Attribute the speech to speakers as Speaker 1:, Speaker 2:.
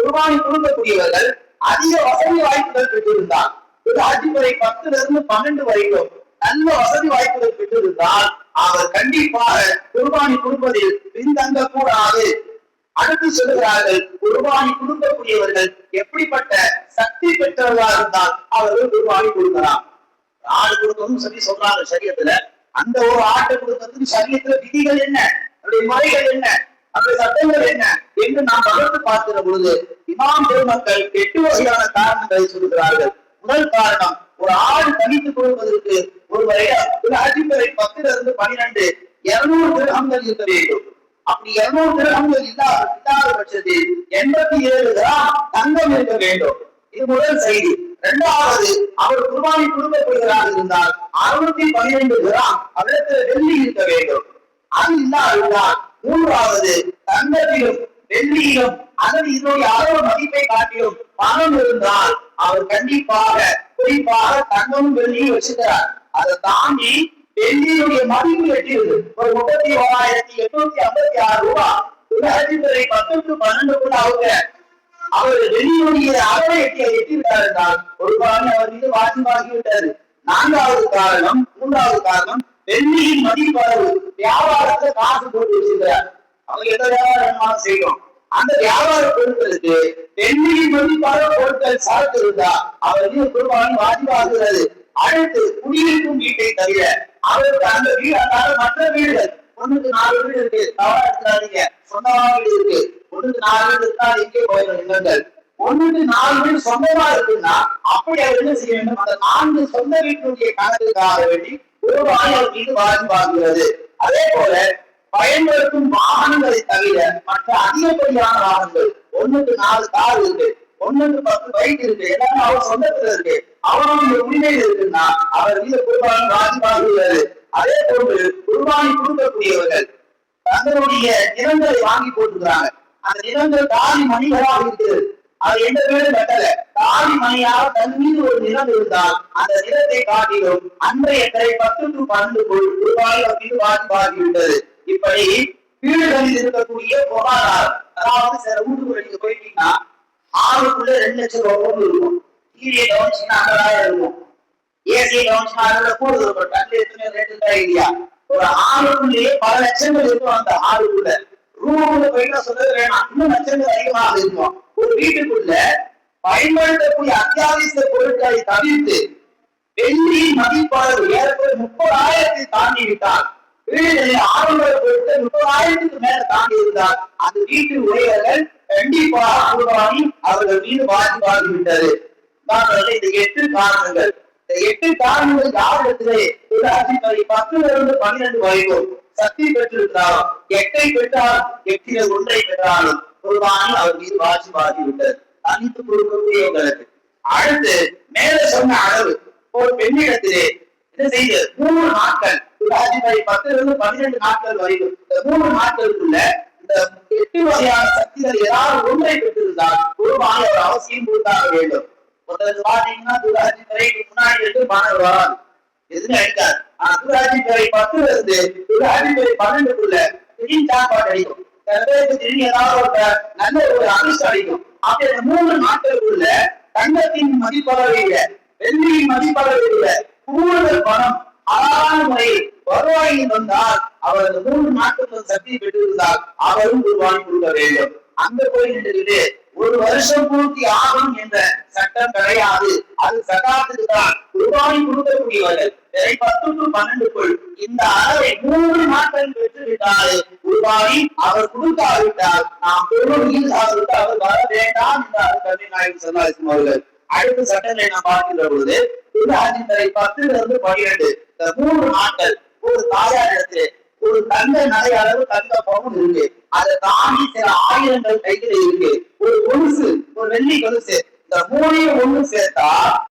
Speaker 1: குர்பானி கொடுக்கக்கூடியவர்கள் அதிக வசதி வாய்ப்புகள் பெற்றிருந்தார். ஒரு அஜிமுறை 10 to 12 வரைக்கும் நல்ல வசதி வாய்ப்புகள் பெற்றிருந்தால் அவர் கண்டிப்பாக குர்பானி கொடுப்பதில் பின்தங்க கூடாது. அடுத்து சொல்கிறார்கள், குர்பானி கொடுக்கக்கூடியவர்கள் எப்படிப்பட்ட சக்தி பெற்றவர்களாக இருந்தால் அவர்கள் குர்பானி கொடுக்கலாம். ஆடு கொடுக்கணும்னு சொல்லி சொல்றாங்க சரியத்துல. அந்த ஒரு ஆட்டை கொடுக்கறதுக்கு சரியத்துல விதிகள் என்ன, அதனுடைய முறைகள் என்ன, அந்த சட்டங்கள் என்ன என்று நாம் வகுத்து பார்க்கிற பொழுது இமாம் பெருமக்கள் 8 வகையான காரணங்களை சொல்கிறார்கள். முதல் காரணம், ஒரு ஆடு தனித்து கொடுப்பதற்கு ஒரு அஜிமுறை 10 to 12 200 திரகங்கள் இருக்க வேண்டும். அப்படி 200 திரகங்கள் இல்லாத பட்சத்தில் 87 கிராம் தங்கம் இருக்க வேண்டும். இது முதல் செய்தி. இரண்டாவது, அவர் குர்பானி கொடுக்கப்படுகிறார் இருந்தால் 612 கிராம் அவரிடத்தில் வெள்ளி இருக்க வேண்டும். அது இல்லாவிட்டால் மூன்றாவது, தங்கத்திலும் வெள்ளியிலும் அதன் இதனுடைய அளவு மதிப்பை காட்டிலும் பணம் இருந்தால் அவர் கண்டிப்பாக குறிப்பாக தங்கமும் வெள்ளியும் வச்சுக்கிறார். அதை தாண்டி வெள்ளியுடைய மதிப்பு எட்டியது ஒரு 31,856 ரூபாய். அஜிமுறை 10 to 12 அவர் வெள்ளியுடைய அளவை எட்டிவிட்டார் என்றால் ஒரு காரணம் அவர் மீது வாஜிபாகிவிட்டது. மூன்றாவது காரணம் வெள்ளியின் மதிப்பளவு வியாபாரத்தை காசு போட்டு வச்சிருக்கிறார். அவங்க எந்த வியாபாரம் செய்யும், அந்த வியாபார பொருட்களுக்கு வெள்ளியின் மதிப்பளவு பொருட்கள் சார்ந்து இருந்தா அவர் மீது குர்பானி வாஜிபாகிறது. அடுத்து, குடியிருக்கும் வீட்டை தவிர அவருக்கு அந்த மற்ற வீடுகள் 1-4 வீடு இருக்கு, தவறா எடுத்துக்காதீங்க, சொந்தமான வீடு இருக்கு, 1-4 வீடு இருக்கா எங்கே போயிடும் இல்லங்கள். 1-4 வீடு சொந்தமா இருக்குன்னா அப்படி அவர் என்ன செய்ய வேண்டும், அந்த 4 சொந்த வீட்டுடைய கணக்குக்காக வேண்டி குர்பானி அவர் மீது வாஜிபாகிறது. அதே போல பயன்படுத்தும் வாகனங்களை தவிர மற்ற அதிகப்படியான வாகனங்கள் 1-4 கார் இருக்கு, 1-10 பைக் இருக்கு, எல்லாமே அவர் சொந்தத்துல இருக்கு, அவருடைய உரிமையில் இருக்குன்னா அவர் மீது குர்பானி வாஜிபாகிறது. அதே போன்று குர்பானி கொடுக்கக்கூடியவர்கள் தங்களுடைய நிலங்களை வாங்கி போட்டுக்கிறாங்க. அந்த நிலங்கள் காலி மணிகளாக இருக்கிறது, அது எந்த பேரும் கட்டல, காலி மணியாக தன் மீது ஒரு நிலம் இருந்தால் அந்த நிலத்தை காட்டிலும் அன்றைய 10 to 12 குர்பானி மீது வாஜிபாகிவிட்டது. இப்படி வீடுகளில் இருக்கக்கூடிய பொருளாதாரம், அதாவது சில வீட்டுக்குள்ள நீங்க போயிட்டீங்கன்னா ஆளுக்குள்ள 2 லட்சம் ரூபாய் இருக்கும், டிவியை கவனிச்சுன்னா 50,000 இருக்கும், ஏசியை கவனிச்சுன்னா அதோட கூடுதல் இருக்கும். இல்லையா, ஒரு ஆளுக்குள்ளேயே பல லட்சங்கள் இருக்கும். அந்த ஆளுக்குள்ள ரூமுக்குள்ள போயிட்டா சொல்றது வேணாம், இன்னும் லட்சங்கள் அதிகமாக இருக்கும். ஒரு வீட்டுக்குள்ள பயன்படுத்தக்கூடிய அத்தியாவசிய பொருட்களை தவிர்த்து வெள்ளி மதிப்பளவு ஏற்பட 30,000 தாண்டி விட்டால், வீடுகளில் ஆடம்பர பொருட்கள் 30,000 மேல தாண்டி இருந்தால் அந்த வீட்டு உடையவர்கள் கண்டிப்பாக குர்பானி அவர்கள் மீது வாஜிபாகிவிட்டது. இந்த 8 காரணங்கள், இந்த 8 காரணங்கள் யாரிடத்திலே ஒரு அஜிமுறை 10 to 12 வரைக்கும் சக்தி பெற்றிருந்தாலும் 8 பெற்றால் 8 1 பெற்றாலும் குர்பானி அவர் மீது வாஜிபாகிவிட்டது தனித்து கொடுக்கக்கூடியவர்களுக்கு. அடுத்து மேல சொன்ன அளவு ஒரு பெண்ணிடத்திலே என்ன செய்ய 3 நாட்கள், அஜிமுறை 10 to 12 நாட்கள் வரைக்கும் இந்த 3 நாட்களுக்குள்ள இந்த 8 வகையான சக்திகள் ஏதாவது ஒன்றை பெற்றிருந்தால் குர்பானி அவர் அவசியம் கொடுத்தாக வேண்டும். பாத்தீங்கன்னா துராஜிமுறைக்கு முன்னாடி இருந்து மாணவர் வராது, எதுவுமே அடிக்காது. ஆனா துராஜிமுறை 10 இருந்து துராஜிமுறை 12க்குள்ள திடீர்னு சாப்பாடு அடிக்கும், சில பேருக்கு திடீர்னு ஏதாவது ஒரு நல்ல ஒரு அதிர்ஷ்டம் அடிக்கும். அப்படி அந்த 3 நாட்களுக்குள்ள தங்கத்தின் மதிப்பளவை விட வெள்ளியின் மதிப்பளவை விட கூடுதல் பணம் அழகான முறையில் வருவாயில் வந்தால் அவர் அந்த 3 நாட்களுக்கு சக்தி பெற்றிருந்தால் அவரும் குர்பானி கொடுக்க வேண்டும். அங்க போய் நின்றுட்டு ஒரு வருஷம் பூர்த்தி ஆகும் என்ற சட்டம் கிடையாது. அது சகாத்துக்கு தான். குர்பானி கொடுக்கக்கூடியவர்கள் 10 to 12 இந்த அளவை 3 நாட்கள் பெற்றுவிட்டால் குர்பானி அவர் கொடுக்காவிட்டால் நாம் பொருள் அவருக்கு அவர் வர வேண்டாம் என்றார் கல்வி நாயகம் ஸல்லல்லாஹு அவர்கள். அடுத்த சட்டங்களை நாம் பார்க்கின்ற பொழுது அஜிமுறை 10 to 12 இந்த 3 நாட்கள் ஒரு தாயார் இடத்துல ஒரு தங்க நகை அளவு தங்க பவுன் இருக்கு, அதை தாண்டி சில ஆயிரங்கள் கையில் இருக்கு, ஒரு கொலுசு, ஒரு வெள்ளி கொலுசு, இந்த 3 ஒண்ணு சேர்த்தா